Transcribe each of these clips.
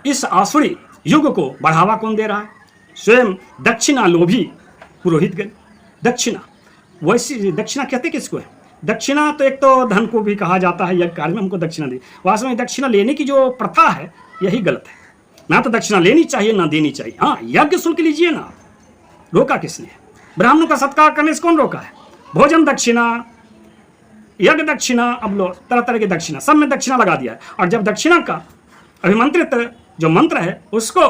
इस आसुरी युग को बढ़ावा कौन दे रहा है? स्वयं दक्षिणा लोभी पुरोहित गण। दक्षिणा, वैसी दक्षिणा कहते किसको है? दक्षिणा तो एक तो धन को भी कहा जाता है, यज्ञ कार्य में हमको दक्षिणा दी। वास्तव में दक्षिणा लेने की जो प्रथा है यही गलत है। ना तो दक्षिणा लेनी चाहिए ना देनी चाहिए। हाँ, यज्ञ शुल्क लीजिए ना, रोका किसने? ब्राह्मणों का सत्कार करने से कौन रोका है? भोजन दक्षिणा, यज्ञ दक्षिणा, अब लो तरह तरह की दक्षिणा, सब में दक्षिणा लगा दिया है। और जब दक्षिणा का अभिमंत्रित जो मंत्र है उसको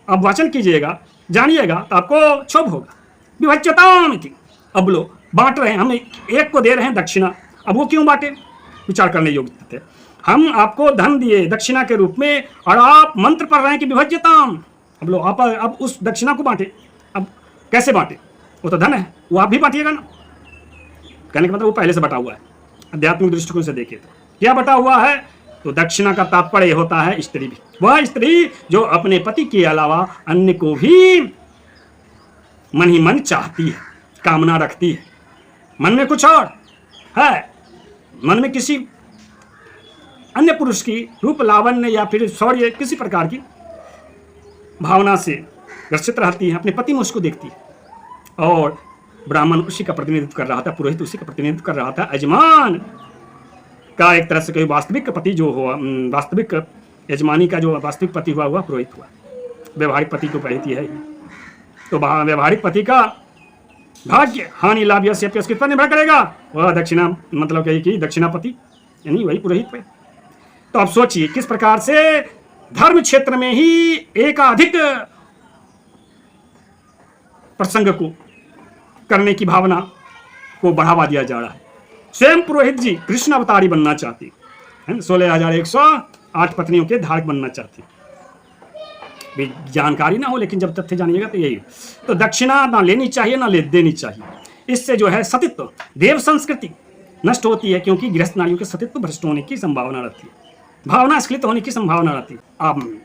अब वाचन कीजिएगा, जानिएगा, तो आपको क्षोभ होगा। विभज्यताम इति, अब लो बांट रहे हैं, हम एक को दे रहे हैं दक्षिणा, अब वो क्यों बांटे? विचार करने योग्य थे। हम आपको धन दिए दक्षिणा के रूप में और आप मंत्र पढ़ रहे हैं कि विभज्यताम, अब लो आप अब उस दक्षिणा को बांटे। अब कैसे बांटे? वो तो धन है, वो आप भी बांटिएगा ना। कहने का मतलब वो पहले से बटा हुआ है। आध्यात्मिक दृष्टिकोण से देखें तो क्या बटा हुआ है? तो दक्षिणा का तात्पर्य होता है स्त्री भी, वह स्त्री जो अपने पति के अलावा अन्य को भी मन ही मन चाहती है, कामना रखती है, मन में कुछ और है, मन में किसी अन्य पुरुष की रूप लावण्य या फिर शौर्य किसी प्रकार की भावना से ग्रसित रहती है, अपने पति में उसको देखती है। और ब्राह्मण उसी का प्रतिनिधित्व कर रहा था, पुरोहित उसी का प्रतिनिधित्व कर रहा था। यजमान का एक तरह से कोई वास्तविक पति जो हुआ, वास्तविक यजमानी का जो वास्तविक पति हुआ पुरोहित हुआ। व्यवहारिक पति तो पुरोहित ही है। तो व्यवहारिक पति का भाग्य हानि लाभ यश किस पर निर्भर करेगा? वह दक्षिणा, मतलब कि दक्षिणापति यानी वही पुरोहित पे। तो अब सोचिए किस प्रकार से धर्म क्षेत्र में ही एकाधिक प्रसंग को करने की भावना को बढ़ावा दिया जा रहा है। स्वयं पुरोहित जी कृष्ण अवतारी बनना चाहती है, 16,108 पत्नियों के धारक बनना चाहती। जानकारी ना हो, लेकिन जब तथ्य जानिएगा तो यही। तो दक्षिणा ना लेनी चाहिए ना देनी चाहिए। इससे जो है सतीत्व, देव संस्कृति नष्ट होती है, क्योंकि गृहस्थ नारियों के सतीत्व भ्रष्ट होने की संभावना रहती है, भावना स्खलित होने की संभावना रहती है।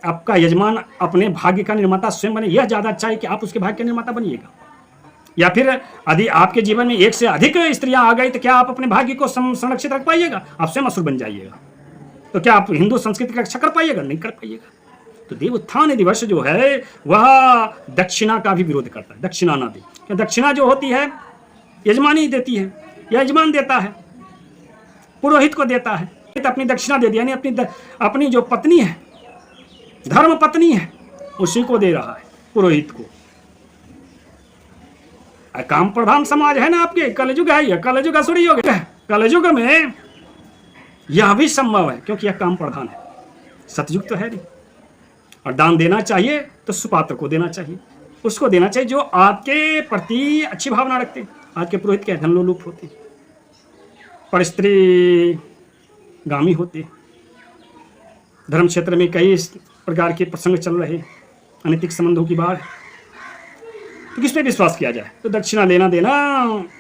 आपका यजमान अपने भाग्य का निर्माता स्वयं बने, यह ज्यादा अच्छा है कि आप उसके भाग्य का निर्माता बनिएगा। या फिर यदि आपके जीवन में एक से अधिक स्त्रियां आ गई तो क्या आप अपने भाग्य को संरक्षित रख पाइएगा? आप स्वयं असुर बन जाइएगा। तो क्या आप हिंदू संस्कृति की रक्षा कर पाइएगा? नहीं कर पाइएगा। तो देव उत्थान दिवस जो है वह दक्षिणा का भी विरोध करता है। दक्षिणा ना दे, दक्षिणा जो होती है यजमानी देती है, यजमान देता है, पुरोहित को देता है। तो अपनी दक्षिणा दे दी, यानी अपनी जो पत्नी है, धर्म पत्नी है, उसी को दे रहा है, पुरोहित को। काम प्रधान समाज है ना आपके, कलयुग है, यह कलयुग असुरी युग है। कलयुग में यह भी संभव है क्योंकि यह काम प्रधान है, सतयुग तो है नहीं। और दान देना चाहिए तो सुपात्र को देना चाहिए, उसको देना चाहिए जो आपके प्रति अच्छी भावना रखते। आज के पुरोहित के धनलोलुप होते, पर स्त्री गामी होते। धर्म क्षेत्र में कई प्रकार के प्रसंग चल रहे, अनैतिक संबंधों की बाढ़। तो किस पे विश्वास किया जाए? तो दक्षिणा लेना देना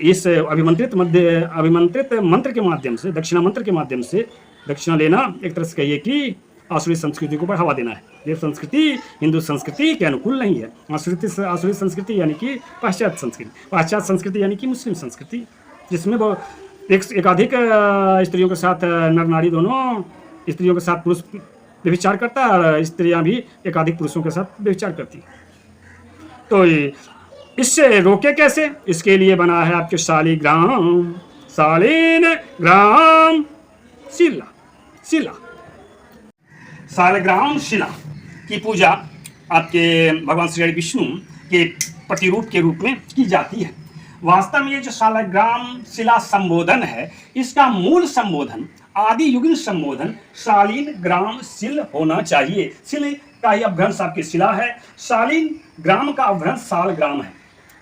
इस अभिमंत्रित मंत्र के माध्यम से, दक्षिणा मंत्र के माध्यम से दक्षिणा लेना एक तरह से कहिए कि आसुरी संस्कृति को बढ़ावा देना है। देव संस्कृति हिंदू संस्कृति के अनुकूल नहीं है। आसुरी संस्कृति यानी कि पाश्चात्य संस्कृति, पाश्चात्य संस्कृति यानी कि मुस्लिम संस्कृति, जिसमें वो एकाधिक स्त्रियों के साथ नर नारी दोनों स्त्रियों के साथ पुरुष व्यभिचार करता है और स्त्रियां भी एकाधिक पुरुषों के साथ व्यभिचार करती। तो इससे रोके कैसे? इसके लिए बना है आपके शालिग्राम शिला की पूजा आपके भगवान श्री विष्णु के प्रतिरूप के रूप में की जाती है। वास्तव में ये जो शालिग्राम शिला संबोधन है, इसका मूल संबोधन, आदि युगीन संबोधन शालीन ग्राम शिल होना चाहिए। शिल का ही अपभ्रंश आपकी शिला है, शालीन ग्राम का अपभ्रंश साल ग्राम है।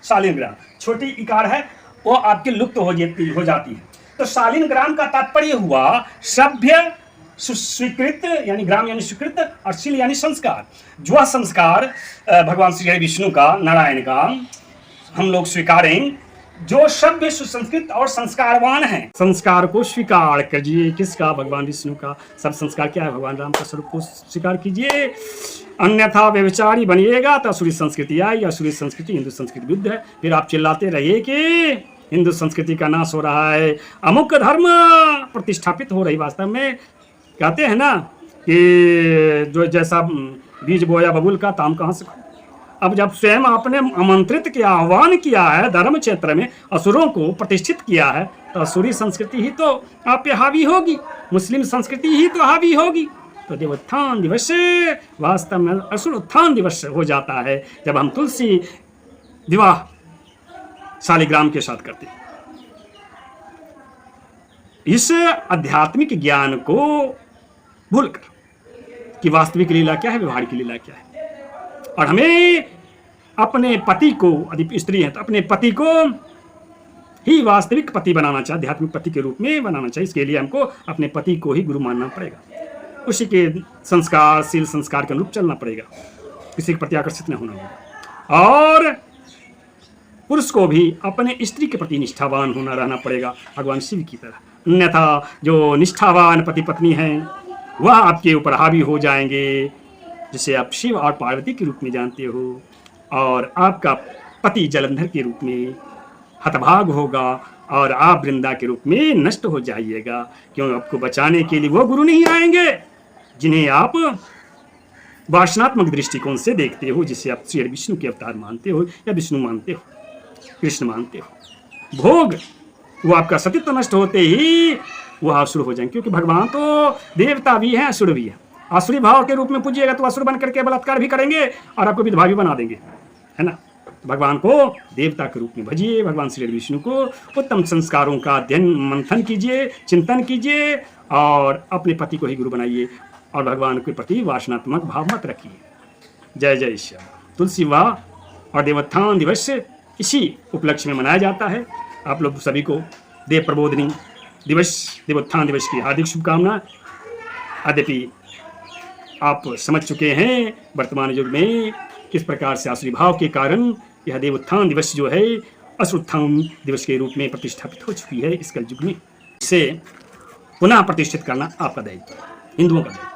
शालीन ग्राम छोटी इकार है, वो आपकी लुप्त हो जाती है। तो शालीन ग्राम का तात्पर्य हुआ सभ्य, स्वीकृत यानी ग्राम यानी स्वीकृत, और शिल यानी संस्कार। जो संस्कार भगवान श्री विष्णु का, नारायण का हम लोग स्वीकारें, जो सभ्य सुसंस्कृत और संस्कारवान है, संस्कार को स्वीकार कीजिए। किसका? भगवान विष्णु का। सब संस्कार क्या है? भगवान राम का स्वरूप को स्वीकार कीजिए, अन्यथा व्यभिचारी बनिएगा तो असुरी संस्कृति आई। असुरी संस्कृति हिंदू संस्कृति विरुद्ध है। फिर आप चिल्लाते रहिए कि हिंदू संस्कृति का नाश हो रहा है, अमुक धर्म प्रतिष्ठापित हो रही। वास्तव में कहते हैं ना कि जो जैसा बीज बोया बबूल का ताम कहाँ से खाऊं। अब जब स्वयं आपने आमंत्रित किया, आह्वान किया है, धर्म क्षेत्र में असुरों को प्रतिष्ठित किया है, तो असुरी संस्कृति ही तो आप पे हावी होगी, मुस्लिम संस्कृति ही तो हावी होगी। तो देवोत्थान दिवस वास्तव में असुर उत्थान दिवस हो जाता है जब हम तुलसी विवाह शालिग्राम के साथ करते हैं। इस आध्यात्मिक ज्ञान को भूलकर कि वास्तविक लीला क्या है, व्यवहारिक लीला क्या है, और हमें अपने पति को, यदि स्त्री है तो अपने पति को ही वास्तविक पति बनाना चाहिए, आध्यात्मिक पति के रूप में बनाना चाहिए। इसके लिए हमको अपने पति को ही गुरु मानना पड़ेगा, उसी के संस्कार, शील संस्कार के अनुरूप चलना पड़ेगा, किसी के प्रति आकर्षित नहीं होना होगा। और पुरुष को भी अपने स्त्री के प्रति निष्ठावान होना रहना पड़ेगा, भगवान शिव की तरह। अन्यथा जो निष्ठावान पति पत्नी हैं वह आपके ऊपर हावी हो जाएंगे, जिसे आप शिव और पार्वती के रूप में जानते हो, और आपका पति जलंधर के रूप में हतभाग होगा और आप वृंदा के रूप में नष्ट हो जाइएगा। क्यों? आपको बचाने के लिए वो गुरु नहीं आएंगे जिन्हें आप वासनात्मक दृष्टिकोण से देखते हो, जिसे आप श्री विष्णु के अवतार मानते हो या विष्णु मानते हो, कृष्ण मानते हो। भोग वो आपका सतीत्व नष्ट होते ही वो असुर हो जाएंगे, क्योंकि भगवान तो देवता भी हैं, असुर भी है। असुरी भाव के रूप में पूजिएगा तो असुर बन करके बलात्कार भी करेंगे और आपको विधवा भी बना देंगे, है ना। भगवान को देवता के रूप में भजिए, भगवान श्री विष्णु को उत्तम संस्कारों का अध्ययन मंथन कीजिए, चिंतन कीजिए, और अपने पति को ही गुरु बनाइए, और भगवान के प्रति वासनात्मक भाव मत रखिए। जय जय श्याम। तुलसी विवाह और देवोत्थान दिवस इसी उपलक्ष्य में मनाया जाता है। आप लोग सभी को देव प्रबोधिनी दिवस, देवोत्थान दिवस की हार्दिक शुभकामना। यद्यपि आप समझ चुके हैं वर्तमान युग में किस प्रकार से आसुरी भाव के कारण यह देवोत्थान दिवस जो है असुरोत्थान दिवस के रूप में प्रतिष्ठापित हो चुकी है इस कलयुग में। इसे पुनः प्रतिष्ठित करना आपका दायित्व, हिंदुओं का दायित्व।